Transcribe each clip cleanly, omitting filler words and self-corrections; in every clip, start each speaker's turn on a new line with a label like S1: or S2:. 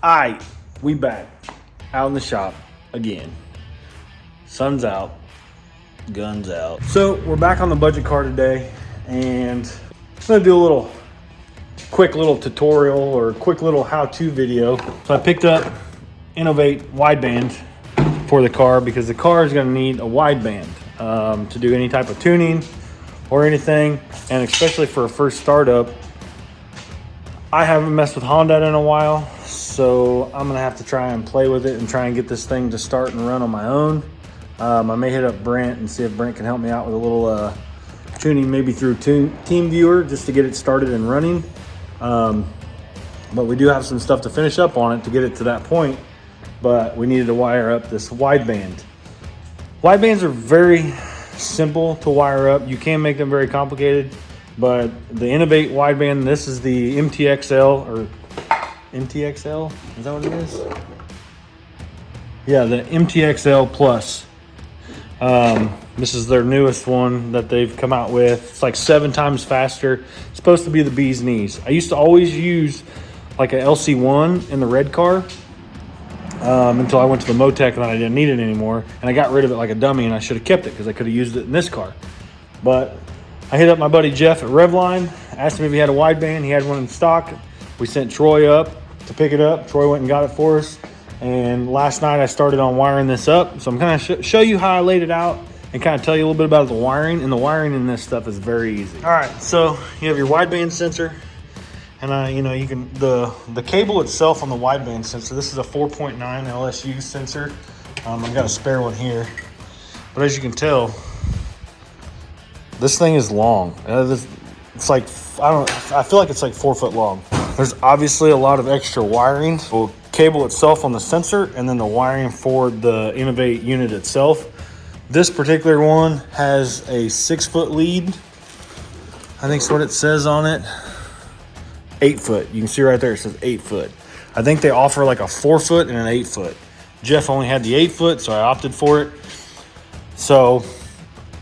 S1: Alright, we back out in the shop again. Sun's out, guns out. So we're back on the budget car today, and I'm gonna do a quick little tutorial or quick little how-to video. So I picked up Innovate Wideband for the car because the car is gonna need a wideband to do any type of tuning or anything, and especially for a first startup. I haven't messed with Honda in a while, so I'm gonna have to try and play with it and try and get this thing to start and run on my own. I may hit up Brent and see if Brent can help me out with a little tuning, maybe through TeamViewer, just to get it started and running. But we do have some stuff to finish up on it to get it to that point, but we needed to wire up this wideband. Widebands are very simple to wire up. You can make them very complicated, but the Innovate wideband, this is the Mtx-l, or Mtx-l, is that what it is? Yeah, the Mtx-l Plus. This is their newest one that they've come out with. It's like 7 times faster. It's supposed to be the bee's knees. I used to always use like a LC1 in the red car until I went to the Motec and I didn't need it anymore. And I got rid of it like a dummy, and I should have kept it because I could have used it in this car. But I hit up my buddy Jeff at Revline, asked him if he had a wideband. He had one in stock. We sent Troy up to pick it up. Troy went and got it for us. And last night I started on wiring this up. So I'm going to show you how I laid it out and kind of tell you a little bit about the wiring. And the wiring in this stuff is very easy. All right, so you have your wideband sensor. And you can, the cable itself on the wideband sensor, this is a 4.9 LSU sensor. I've got a spare one here. But as you can tell, this thing is long. It's like, I feel like it's like 4 foot long. There's obviously a lot of extra wiring. The cable itself on the sensor, and then the wiring for the Innovate unit itself. This particular one has a 6 foot lead. I think that's what it says on it. 8 foot. You can see right there, it says 8 foot. I think they offer like a 4 foot and an 8 foot. Jeff only had the 8 foot, so I opted for it. So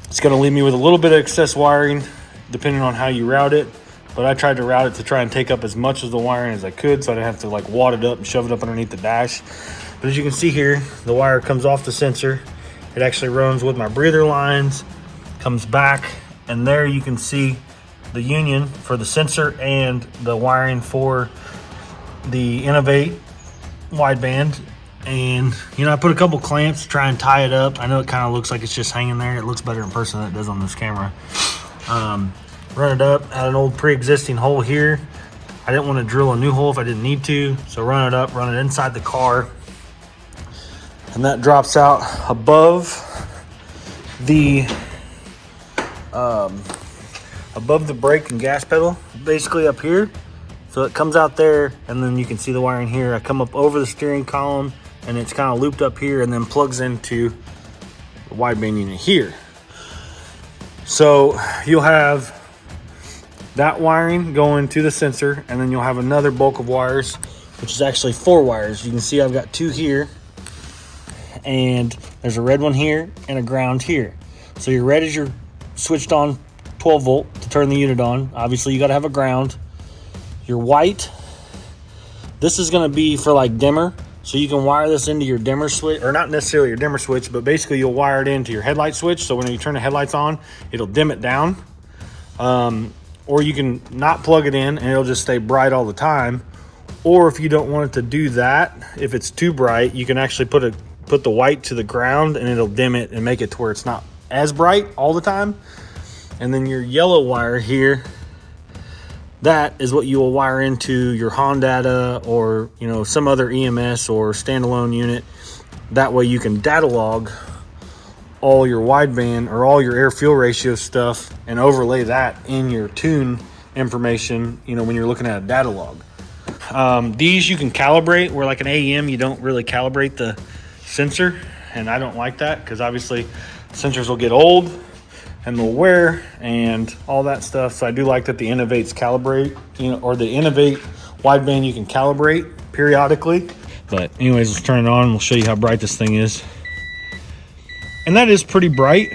S1: it's going to leave me with a little bit of excess wiring depending on how you route it, but I tried to route it to try and take up as much of the wiring as I could so I didn't have to like wad it up and shove it up underneath the dash. But as you can see here, the wire comes off the sensor. It actually runs with my breather lines, comes back, and there you can see the union for the sensor and the wiring for the Innovate wideband. And I put a couple clamps to try and tie it up. I know it kind of looks like it's just hanging there. It looks better in person than it does on this camera. Run it up at an old pre-existing hole here. I didn't want to drill a new hole if I didn't need to, so run it up, run it inside the car, and that drops out above the brake and gas pedal, basically up here. So it comes out there, and then you can see the wiring here. I come up over the steering column, and it's kind of looped up here, and then plugs into the wideband unit here. So you'll have that wiring going to the sensor, and then you'll have another bulk of wires, which is actually 4 wires. You can see I've got 2 here, and there's a red one here and a ground here. So your red is your switched on 12 volt to turn the unit on. Obviously you got to have a ground. Your white, this is going to be for like dimmer, so you can wire this into your dimmer switch, or not necessarily your dimmer switch, but basically you'll wire it into your headlight switch, so when you turn the headlights on, it'll dim it down. Or you can not plug it in and it'll just stay bright all the time. Or if you don't want it to do that, if it's too bright, you can actually put the white to the ground and it'll dim it and make it to where it's not as bright all the time. And then your yellow wire here, that is what you will wire into your Honda or some other EMS or standalone unit. That way you can data log all your wideband or all your air fuel ratio stuff and overlay that in your tune information when you're looking at a data log. These you can calibrate, where like an AEM you don't really calibrate the sensor, and I don't like that because obviously sensors will get old and they'll wear and all that stuff. So I do like that the Innovate's calibrate, or the Innovate wideband you can calibrate periodically. But anyways, let's turn it on and we'll show you how bright this thing is. And that is pretty bright.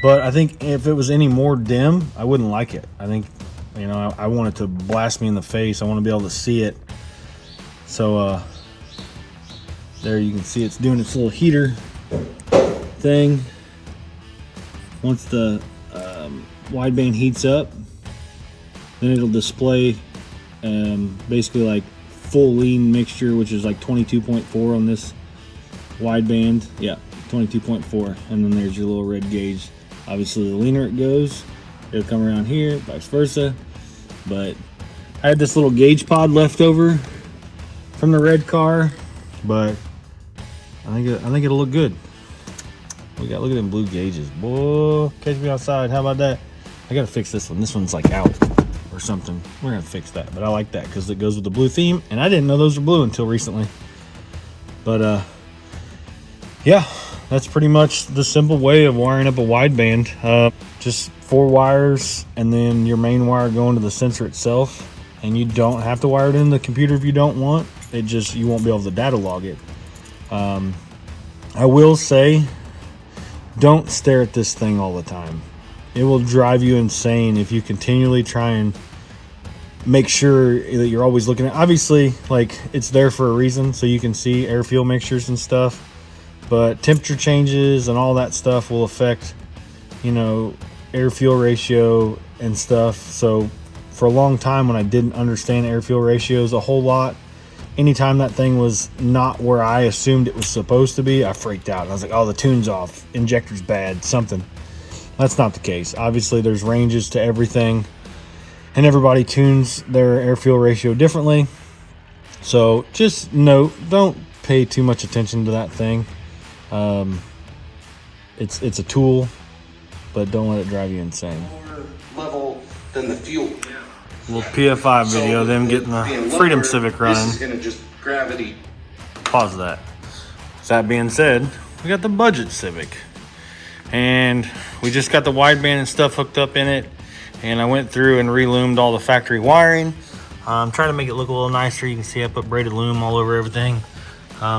S1: But I think if it was any more dim, I wouldn't like it. I think You know, I want it to blast me in the face. I want to be able to see it. So there you can see it's doing its little heater thing. Once the wideband heats up, then it'll display basically like full lean mixture, which is like 22.4 on this wideband. Yeah, 22.4. And then there's your little red gauge. Obviously, the leaner it goes, it'll come around here, vice versa. But I had this little gauge pod left over from the red car, but I think it'll look good. Look at them blue gauges. Boy, catch me outside. How about that? I gotta fix this one. This one's like out or something. We're gonna fix that, but I like that because it goes with the blue theme, and I didn't know those were blue until recently. But yeah, that's pretty much the simple way of wiring up a wideband. Just 4 wires and then your main wire going to the sensor itself, and you don't have to wire it in the computer if you don't want. It just, you won't be able to data log it. I will say, don't stare at this thing all the time. It will drive you insane if you continually try and make sure that you're always looking at. Obviously, like, it's there for a reason, so you can see air fuel mixtures and stuff, but temperature changes and all that stuff will affect, you know, air fuel ratio and stuff. So for a long time, when I didn't understand air fuel ratios a whole lot, anytime that thing was not where I assumed it was supposed to be, I freaked out. I was like, oh, the tune's off, injector's bad, something. That's not the case. Obviously, there's ranges to everything, and everybody tunes their air fuel ratio differently. So just note, don't pay too much attention to that thing. It's a tool, but don't let it drive you insane.
S2: Lower level than the fuel.
S1: Little PFI video, them getting the Freedom Civic running.
S2: This is gonna just gravity.
S1: Pause that. That being said, we got the budget Civic, and we just got the wideband and stuff hooked up in it, and I went through and reloomed all the factory wiring. I'm trying to make it look a little nicer. You can see I put braided loom all over everything.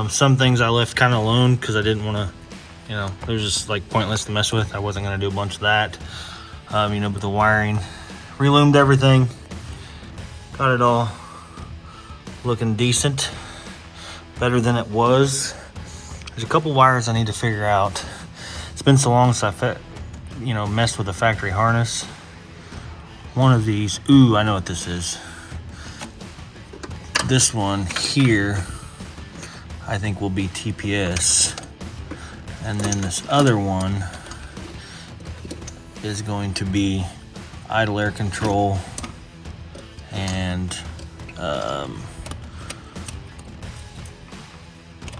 S1: Some things I left kind of alone because I didn't want to, you know, it was just like pointless to mess with. I wasn't going to do a bunch of that. You know, but the wiring, reloomed everything. Got it all looking decent, better than it was. There's a couple wires I need to figure out. It's been so long since I messed with the factory harness. One of these, ooh, I know what this is. This one here, I think will be TPS. And then this other one is going to be idle air control, and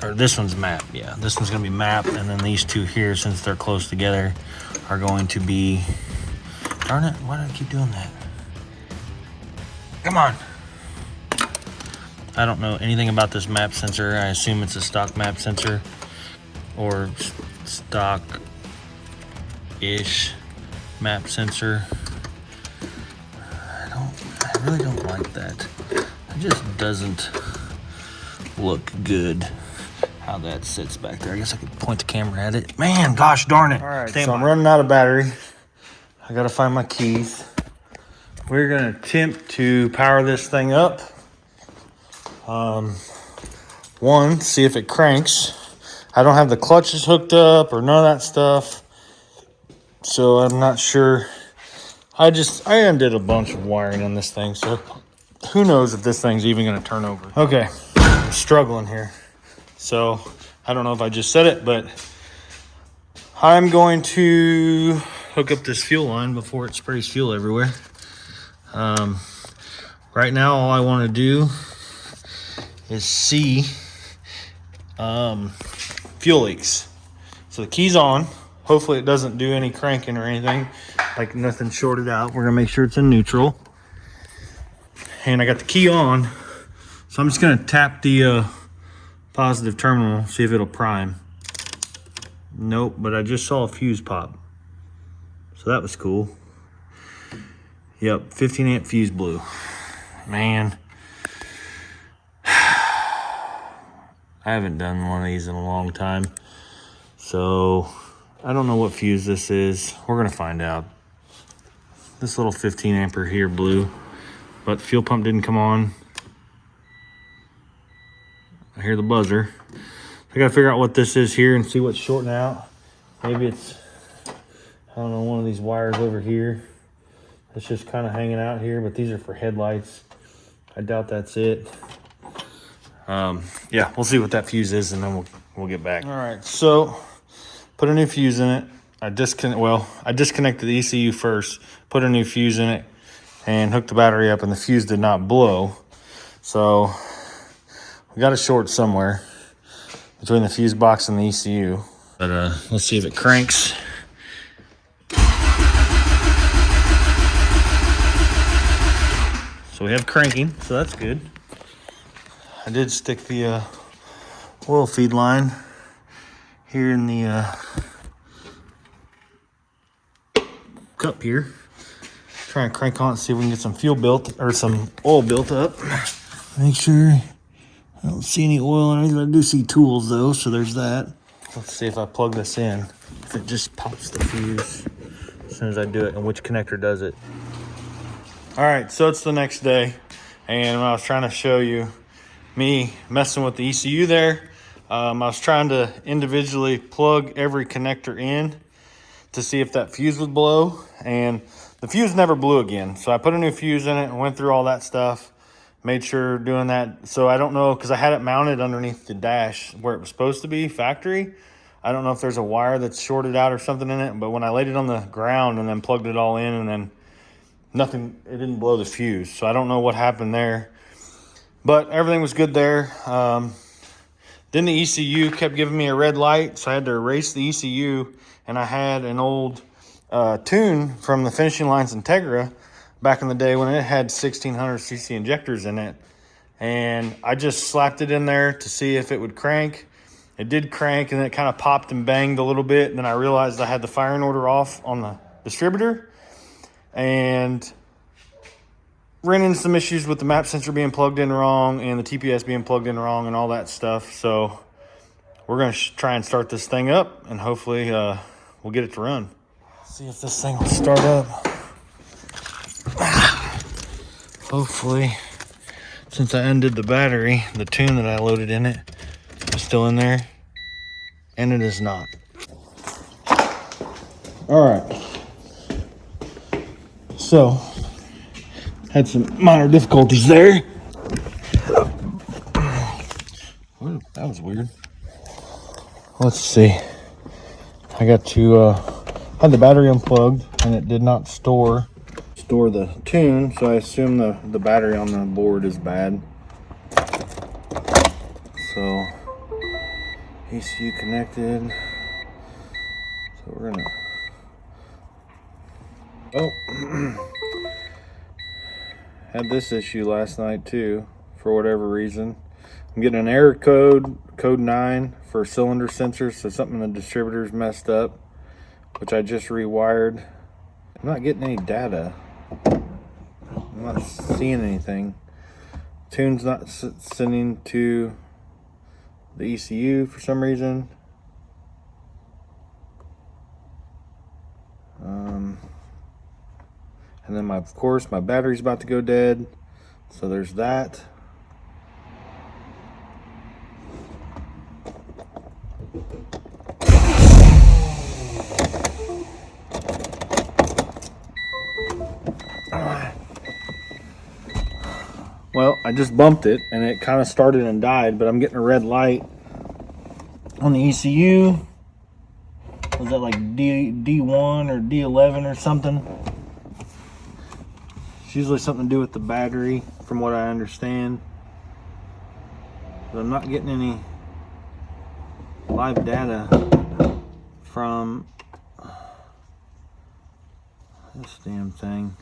S1: or this one's map. Yeah, this one's gonna be map, and then these two here, since they're close together, are going to be, darn it, why do I keep doing that? Come on. I don't know anything about this map sensor. I assume it's a stock map sensor or stock-ish map sensor. I really don't like that. It just doesn't look good how that sits back there. I guess I could point the camera at it. Man, gosh darn it. All right, so I'm running out of battery. I gotta find my keys. We're gonna attempt to power this thing up. One, see if it cranks. I don't have the clutches hooked up or none of that stuff, so I'm not sure. I undid a bunch of wiring on this thing, so who knows if this thing's even gonna turn over. Okay, I'm struggling here. So I don't know if I just said it, but I'm going to hook up this fuel line before it sprays fuel everywhere. Right now, all I want to do is see fuel leaks. So the key's on. Hopefully it doesn't do any cranking or anything, like nothing shorted out. We're gonna make sure it's in neutral. And I got the key on, so I'm just gonna tap the positive terminal, see if it'll prime. Nope, but I just saw a fuse pop, so that was cool. Yep, 15 amp fuse blew. Man, I haven't done one of these in a long time, so I don't know what fuse this is. We're gonna find out. this little 15 ampere here blew, but fuel pump didn't come on. I hear the buzzer. I gotta figure out what this is here and see what's shorting out. Maybe it's, I don't know, one of these wires over here. It's just kind of hanging out here, but these are for headlights. I doubt that's it. Yeah, we'll see what that fuse is, and then we'll get back. All right, so put a new fuse in it. I disconnected the ECU first, put a new fuse in it, and hooked the battery up, and the fuse did not blow. So we got a short somewhere between the fuse box and the ECU. But let's see if it cranks. So we have cranking, so that's good. I did stick the oil feed line here in the cup here. Try and crank on it, see if we can get some fuel built, or some oil built up. Make sure I don't see any oil or anything. I do see tools though, so there's that. Let's see if I plug this in, if it just pops the fuse as soon as I do it, and which connector does it. All right, so it's the next day, and I was trying to show you me messing with the ECU there. I was trying to individually plug every connector in to see if that fuse would blow, and the fuse never blew again. So I put a new fuse in it and went through all that stuff, made sure doing that. So I don't know, because I had it mounted underneath the dash where it was supposed to be, factory. I don't know if there's a wire that's shorted out or something in it, but when I laid it on the ground and then plugged it all in, and then nothing, it didn't blow the fuse. So I don't know what happened there, but everything was good there. Then the ECU kept giving me a red light, so I had to erase the ECU, and I had an old tune from the Finishing Lines Integra back in the day when it had 1600cc injectors in it, and I just slapped it in there to see if it would crank. It did crank, and then it kind of popped and banged a little bit, and then I realized I had the firing order off on the distributor, and ran into some issues with the map sensor being plugged in wrong and the TPS being plugged in wrong and all that stuff. So we're going to try and start this thing up, and hopefully we'll get it to run. See if this thing will start up. Hopefully, since I undid the battery, the tune that I loaded in it is still in there, and it is not. All right. So had some minor difficulties there. Ooh, that was weird. Let's see. I got to had the battery unplugged, and it did not store the tune, so I assume the battery on the board is bad. So ECU connected. So we're gonna. Oh. Had this issue last night too, for whatever reason. I'm getting an error code 9 for cylinder sensors, so something in the distributor's messed up, which I just rewired. I'm not getting any data. I'm not seeing anything. Tune's not sending to the ECU for some reason. And then of course my battery's about to go dead, so there's that. Well, I just bumped it and it kind of started and died, but I'm getting a red light on the ECU. Was that like D1 or D11 or something? It's usually something to do with the battery, from what I understand. But I'm not getting any live data from this damn thing.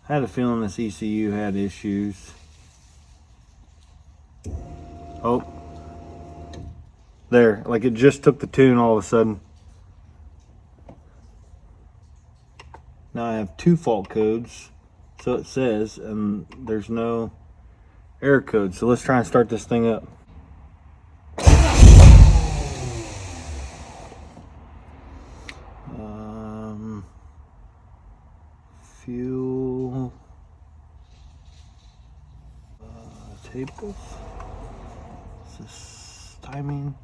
S1: I had a feeling this ECU had issues. Oh, there, like it just took the tune all of a sudden. Now I have 2 fault codes, so it says, and there's no error code. So let's try and start this thing up. tables. Is this timing?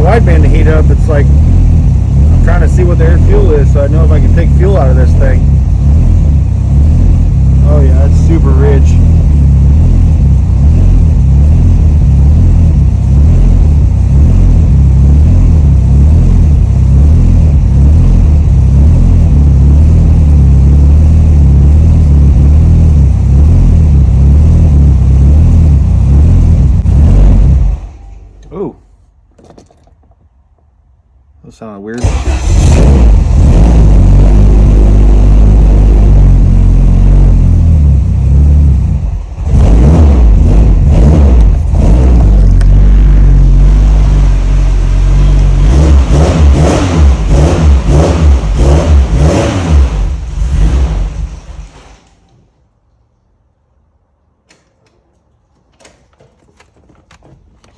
S1: Wideband to heat up. It's like I'm trying to see what the air fuel is so I know if I can take fuel out of this thing. Oh yeah, it's super rich. Oh. That sounded weird.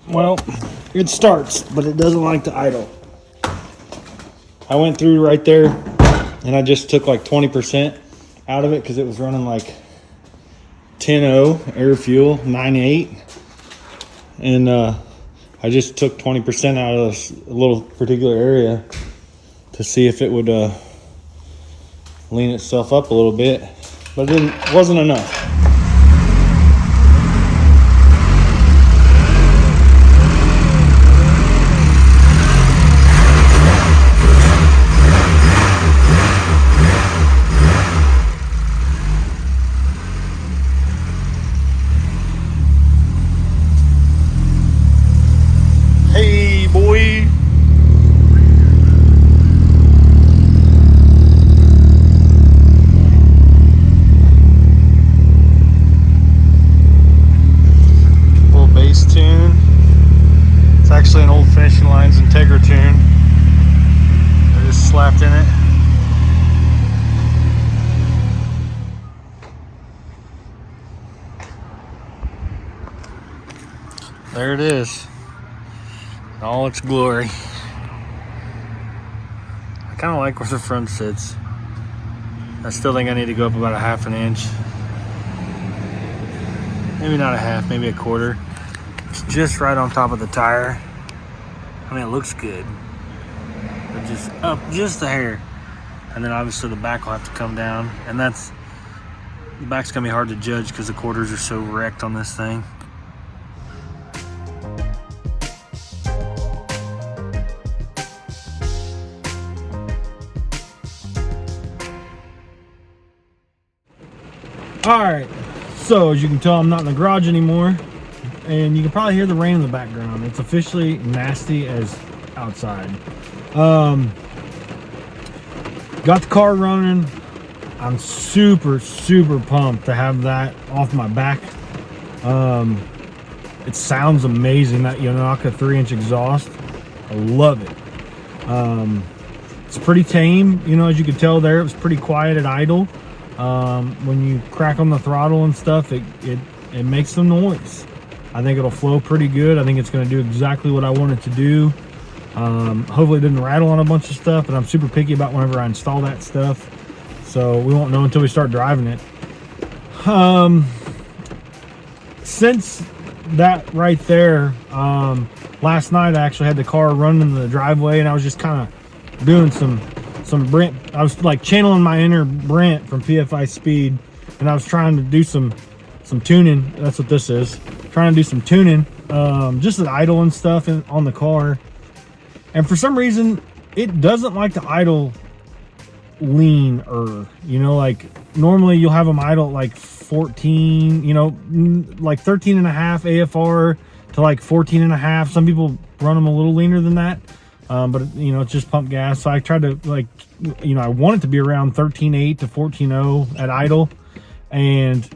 S1: Well, it starts, but it doesn't like to idle. I went through right there and I just took like 20% out of it because it was running like 10.0 air fuel, 9.8. And I just took 20% out of this little particular area to see if it would lean itself up a little bit, but it wasn't enough. Hey, boy. Little bass tune. It's actually an old Finishing Lines Integra tune. I just slapped in it. There it is. In all its glory. I kind of like where the front sits. I still think I need to go up about a half an inch. Maybe not a half, maybe a quarter. It's just right on top of the tire. I mean, it looks good. But just up just a hair. And then obviously the back will have to come down. And the back's gonna be hard to judge because the quarters are so wrecked on this thing. All right, so as you can tell, I'm not in the garage anymore, and you can probably hear the rain in the background. It's officially nasty as outside. Got the car running. I'm super pumped to have that off my back. It sounds amazing, that Yamaha 3-inch exhaust. I love it. It's pretty tame, as you can tell there. It was pretty quiet at idle. When you crack on the throttle and stuff, it makes some noise. I think it'll flow pretty good. I think it's going to do exactly what I want it to do. Hopefully it didn't rattle on a bunch of stuff, but I'm super picky about whenever I install that stuff, so we won't know until we start driving it. Since that right there, last night I actually had the car running in the driveway, and I was just kind of doing some Brent. I was like channeling my inner Brent from PFI Speed, and I was trying to do some tuning. That's what this is. Trying to do some tuning, just at idle and stuff on the car. And for some reason, it doesn't like to idle lean-er. Like normally you'll have them idle at like 14, like 13.5 AFR to like 14.5. Some people run them a little leaner than that. But it's just pump gas. So I tried to I want it to be around 13.8 to 14.0 at idle, and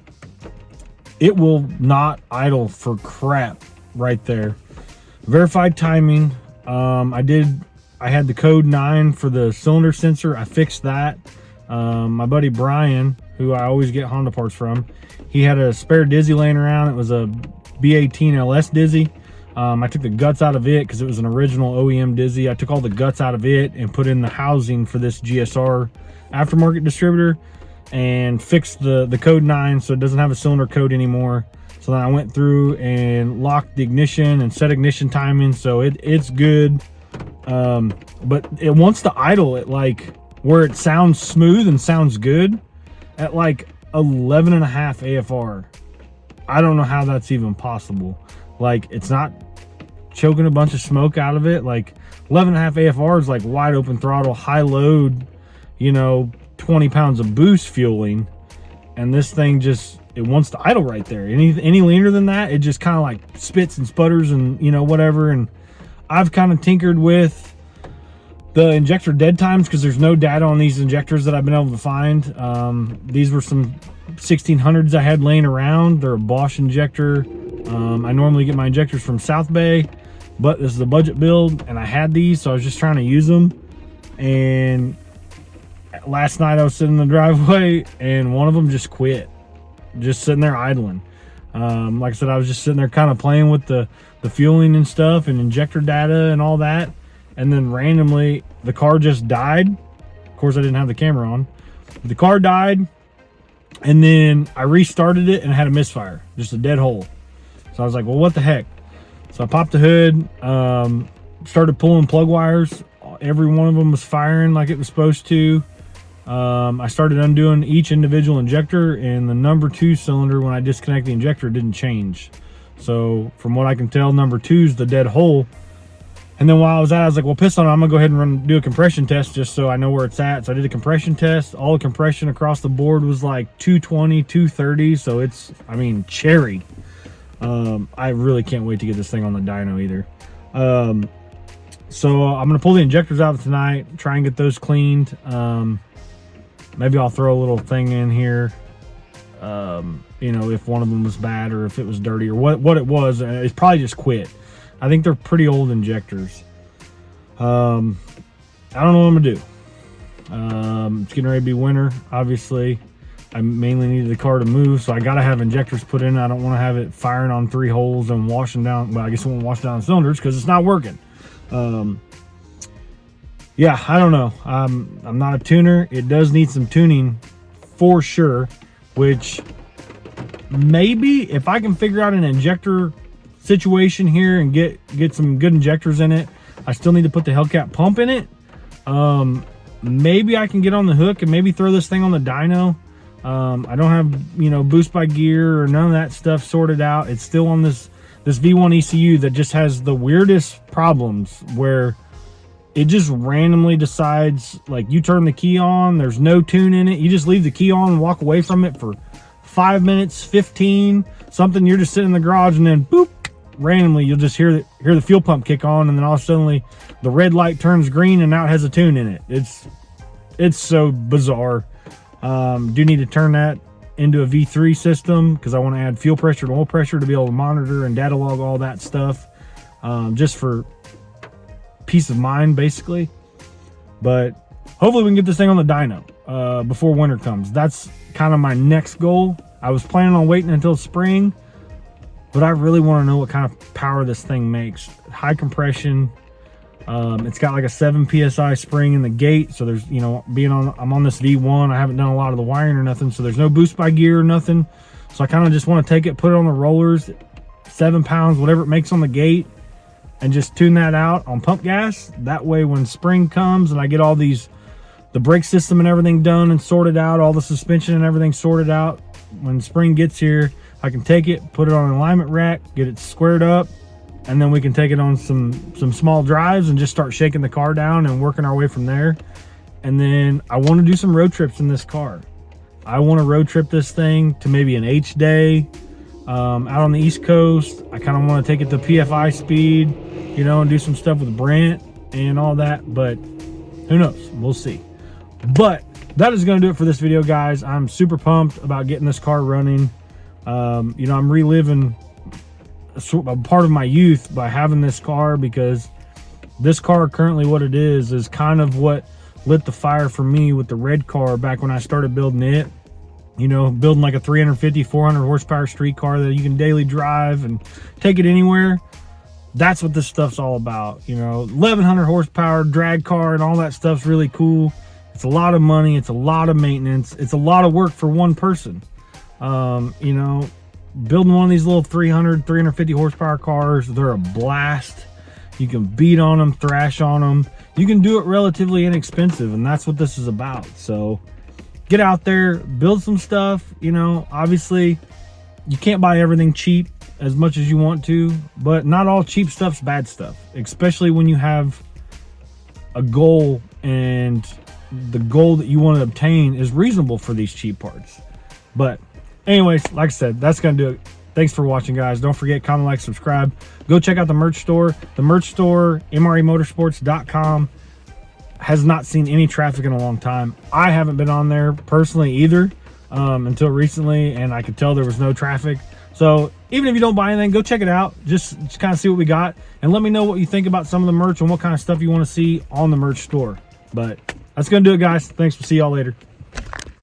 S1: it will not idle for crap right there. Verified timing. I had the code 9 for the cylinder sensor. I fixed that. My buddy Brian, who I always get Honda parts from, he had a spare Dizzy laying around. It was a B18 LS Dizzy. I took the guts out of it because it was an original OEM Dizzy. I took all the guts out of it and put in the housing for this GSR aftermarket distributor and fixed the code 9 so it doesn't have a cylinder code anymore. So then I went through and locked the ignition and set ignition timing, so it's good. But it wants to idle at like where it sounds smooth and sounds good at like 11.5 AFR. I don't know how that's even possible. Like, it's not choking a bunch of smoke out of it. Like 11.5 AFR is like wide open throttle, high load, you know, 20 pounds of boost fueling, and this thing just, it wants to idle right there. Any leaner than that, it just kind of like spits and sputters and, you know, whatever. And I've kind of tinkered with the injector dead times because there's no data on these injectors that I've been able to find. These were some 1600s I had laying around. They're a Bosch injector. I normally get my injectors from South Bay, but this is a budget build and I had these, so I was just trying to use them. And last night I was sitting in the driveway and one of them just quit, just sitting there idling. Like I said, I was just sitting there kind of playing with the fueling and stuff and injector data and all that, and then randomly the car just died. Of course I didn't have the camera on. The car died, and then I restarted it and it had a misfire, just a dead hole. So I was like, well, what the heck? So I popped the hood, started pulling plug wires. Every one of them was firing like it was supposed to. I started undoing each individual injector, and the number 2 cylinder, when I disconnect the injector, didn't change. So from what I can tell, number 2 is the dead hole. And then while I was at it, I was like, well, piston, I'm gonna go ahead and do a compression test just so I know where it's at. So I did a compression test. All the compression across the board was like 220, 230. So it's, I mean, cherry. I really can't wait to get this thing on the dyno either. So I'm gonna pull the injectors out tonight, try and get those cleaned. Maybe I'll throw a little thing in here, you know, if one of them was bad or if it was dirty or what it was. It's probably just quit. I think they're pretty old injectors. I don't know what I'm gonna do. It's getting ready to be winter, obviously. I mainly needed the car to move, so I gotta have injectors put in. I don't want to have it firing on 3 holes and washing down. Well, I guess it won't wash down the cylinders because it's not working. Yeah, I don't know. I'm not a tuner. It does need some tuning for sure, which maybe if I can figure out an injector situation here and get some good injectors in it. I still need to put the Hellcat pump in it. Maybe I can get on the hook and maybe throw this thing on the dyno. I don't have, you know, boost by gear or none of that stuff sorted out. It's still on this V1 ECU that just has the weirdest problems where it just randomly decides, like, you turn the key on, there's no tune in it, you just leave the key on and walk away from it for 5 minutes, 15, something. You're just sitting in the garage and then boop, randomly you'll just hear the fuel pump kick on, and then all of a sudden the red light turns green and now it has a tune in it. It's so bizarre. Do need to turn that into a V3 system because I want to add fuel pressure and oil pressure to be able to monitor and data log all that stuff, just for peace of mind, basically. But hopefully we can get this thing on the dyno before winter comes. That's kind of my next goal. I was planning on waiting until spring, but I really want to know what kind of power this thing makes. High compression. It's got like a 7 PSI spring in the gate. So there's, you know, I'm on this V1. I haven't done a lot of the wiring or nothing. So there's no boost by gear or nothing. So I kind of just want to take it, put it on the rollers, 7 pounds, whatever it makes on the gate, and just tune that out on pump gas. That way when spring comes and I get all the brake system and everything done and sorted out, all the suspension and everything sorted out, when spring gets here, I can take it, put it on an alignment rack, get it squared up, and then we can take it on some small drives and just start shaking the car down and working our way from there. And then I want to do some road trips in this car. I want to road trip this thing to maybe an H day out on the East Coast. I kind of want to take it to PFI speed, you know, and do some stuff with Brent and all that, but who knows? We'll see. But that is going to do it for this video, guys. I'm super pumped about getting this car running. You know, I'm reliving a part of my youth by having this car, because this car currently, what it is kind of what lit the fire for me with the red car back when I started building it. You know, building like a 350, 400 horsepower street car that you can daily drive and take it anywhere. That's what this stuff's all about. You know, 1100 horsepower drag car and all that stuff's really cool. It's a lot of money. It's a lot of maintenance. It's a lot of work for one person. You know, building one of these little 300, 350 horsepower cars, they're a blast. You can beat on them, thrash on them. You can do it relatively inexpensive, and that's what this is about. So get out there, build some stuff. You know, obviously you can't buy everything cheap as much as you want to, but not all cheap stuff's bad stuff, especially when you have a goal and the goal that you want to obtain is reasonable for these cheap parts. But anyways, like I said, that's gonna do it. Thanks for watching, guys. Don't forget, comment, like, subscribe. Go check out the merch store. The merch store, mremotorsports.com, has not seen any traffic in a long time. I haven't been on there personally either until recently, and I could tell there was no traffic. So even if you don't buy anything, go check it out. Just kind of see what we got, and let me know what you think about some of the merch and what kind of stuff you want to see on the merch store. But that's gonna do it, guys. Thanks. We'll see y'all later.